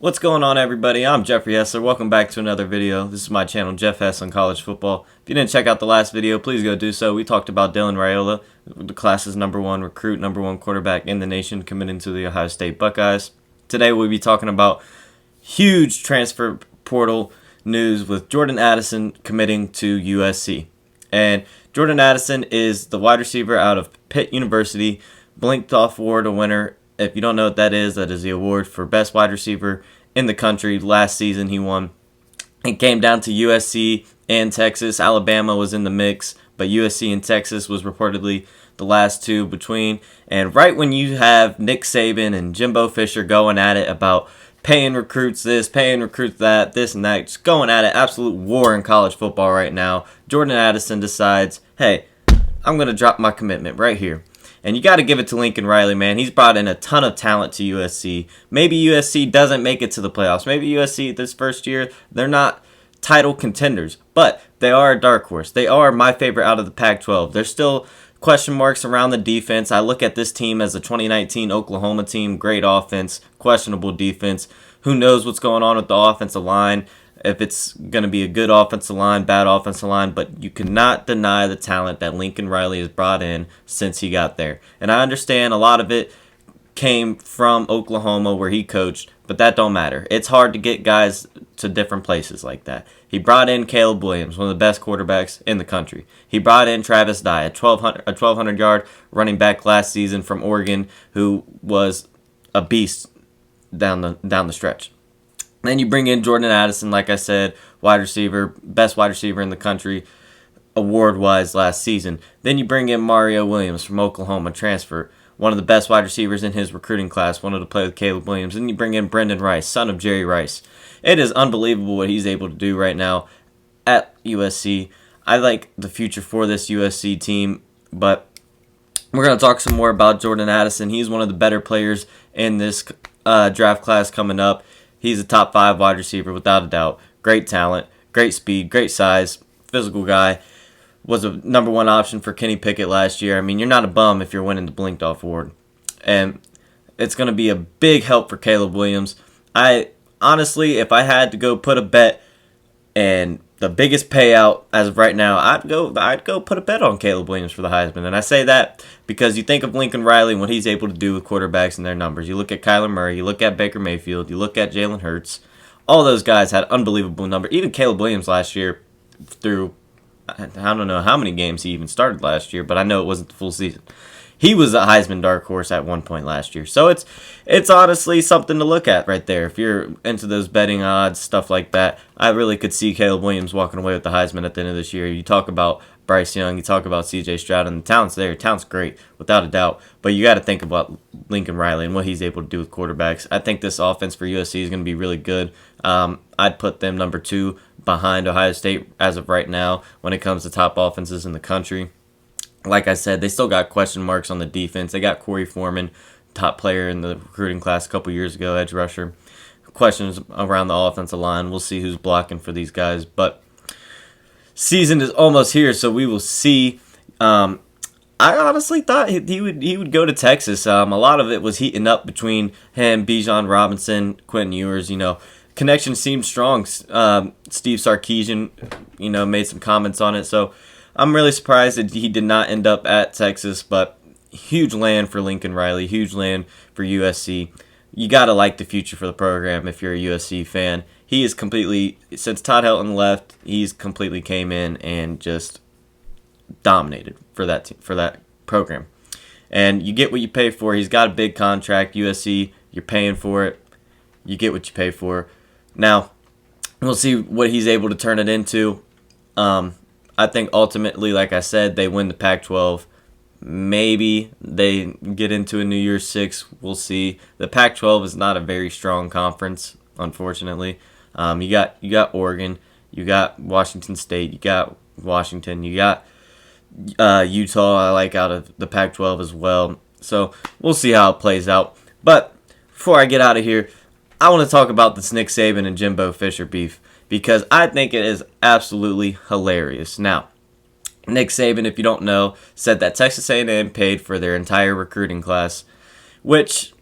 What's going on, everybody? I'm Jeffrey Hessler. Welcome back to another video. This is my channel, Jeff Hess on college football. If you didn't check out the last video, please go do so. We talked about Dylan Raiola, the class's #1 recruit, #1 quarterback in the nation, committing to the Ohio State Buckeyes. Today we'll be talking about huge transfer portal news with Jordan Addison committing to USC. And Jordan Addison is the wide receiver out of Pitt University, Blinked Off Award winner. If you don't know what that is the award for best wide receiver in the country. Last season he won. It came down to USC and Texas. Alabama was in the mix, but USC and Texas was reportedly the last two between. And right when you have Nick Saban and Jimbo Fisher going at it about paying recruits this, paying recruits that, this and that, just going at it, absolute war in college football right now, Jordan Addison decides, hey, I'm going to drop my commitment right here. And you got to give it to Lincoln Riley, man. He's brought in a ton of talent to USC. Maybe USC doesn't make it to the playoffs. Maybe USC this first year, they're not title contenders. But they are a dark horse. They are my favorite out of the Pac-12. There's still question marks around the defense. I look at this team as a 2019 Oklahoma team. Great offense, questionable defense. Who knows what's going on with the offensive line? If it's going to be a good offensive line, bad offensive line, but you cannot deny the talent that Lincoln Riley has brought in since he got there. And I understand a lot of it came from Oklahoma where he coached, but that don't matter. It's hard to get guys to different places like that. He brought in Caleb Williams, one of the best quarterbacks in the country. He brought in Travis Dye, a 1,200-yard running back last season from Oregon, who was a beast down the stretch. Then you bring in Jordan Addison, like I said, wide receiver, best wide receiver in the country, award-wise last season. Then you bring in Mario Williams from Oklahoma, transfer, one of the best wide receivers in his recruiting class, wanted to play with Caleb Williams. Then you bring in Brendan Rice, son of Jerry Rice. It is unbelievable what he's able to do right now at USC. I like the future for this USC team, but we're going to talk some more about Jordan Addison. He's one of the better players in this draft class coming up. He's a top 5 wide receiver without a doubt. Great talent, great speed, great size, physical guy. Was a #1 option for Kenny Pickett last year. I mean, you're not a bum if you're winning the Blinked Off Award. And it's going to be a big help for Caleb Williams. I honestly, if I had to go put a bet and the biggest payout as of right now, I'd go put a bet on Caleb Williams for the Heisman. And I say that because you think of Lincoln Riley and what he's able to do with quarterbacks and their numbers. You look at Kyler Murray, you look at Baker Mayfield, you look at Jalen Hurts. All those guys had unbelievable numbers. Even Caleb Williams last year through, I don't know how many games he even started last year, but I know it wasn't the full season. He was a Heisman dark horse at one point last year. So it's honestly something to look at right there. If you're into those betting odds, stuff like that, I really could see Caleb Williams walking away with the Heisman at the end of this year. You talk about Bryce Young, you talk about C.J. Stroud, and the talent's there. Talent's great, without a doubt. But you got to think about Lincoln Riley and what he's able to do with quarterbacks. I think this offense for USC is going to be really good. I'd put them #2 behind Ohio State as of right now when it comes to top offenses in the country. Like I said, they still got question marks on the defense. They got Corey Foreman, top player in the recruiting class a couple years ago, edge rusher. Questions around the offensive line. We'll see who's blocking for these guys. But season is almost here, so we will see. I honestly thought he would go to Texas. A lot of it was heating up between him, Bijan Robinson, Quentin Ewers. Connection seemed strong. Steve Sarkisian, made some comments on it. So I'm really surprised that he did not end up at Texas, but huge land for Lincoln Riley, huge land for USC. You got to like the future for the program if you're a USC fan. He is completely, since Todd Helton left, he's completely came in and just dominated for that program. And you get what you pay for. He's got a big contract, USC. You're paying for it. You get what you pay for. Now, we'll see what he's able to turn it into. I think ultimately, like I said, they win the Pac-12. Maybe they get into a New Year's 6. We'll see. The Pac-12 is not a very strong conference, unfortunately. You got Oregon, you got Washington State, you got Washington, you got Utah. I like out of the Pac-12 as well. So we'll see how it plays out. But before I get out of here, I want to talk about this Nick Saban and Jimbo Fisher beef, because I think it is absolutely hilarious. Now, Nick Saban, if you don't know, said that Texas A&M paid for their entire recruiting class, which,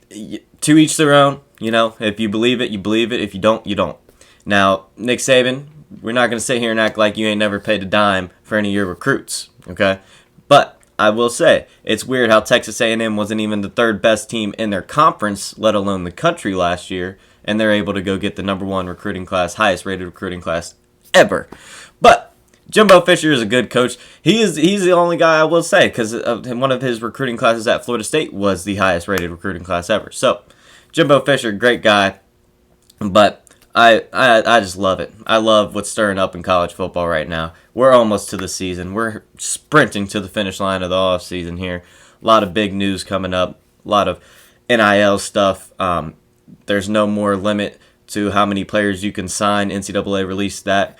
to each their own. You know, if you believe it, you believe it. If you don't, you don't. Now, Nick Saban, we're not going to sit here and act like you ain't never paid a dime for any of your recruits, okay? But I will say, it's weird how Texas A&M wasn't even the third best team in their conference, let alone the country last year, and they're able to go get the #1 recruiting class, highest rated recruiting class ever. But Jimbo Fisher is a good coach. He's the only guy I will say, because one of his recruiting classes at Florida State was the highest rated recruiting class ever. So, Jimbo Fisher, great guy, but I just love it. I love what's stirring up in college football right now. We're almost to the season. We're sprinting to the finish line of the off season here. A lot of big news coming up. A lot of NIL stuff. There's no more limit to how many players you can sign. NCAA released that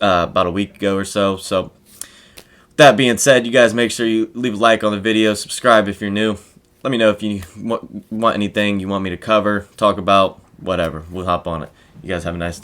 about a week ago or so. So, that being said, you guys make sure you leave a like on the video. Subscribe if you're new. Let me know if you want anything you want me to cover, talk about, whatever. We'll hop on it. You guys have a nice day.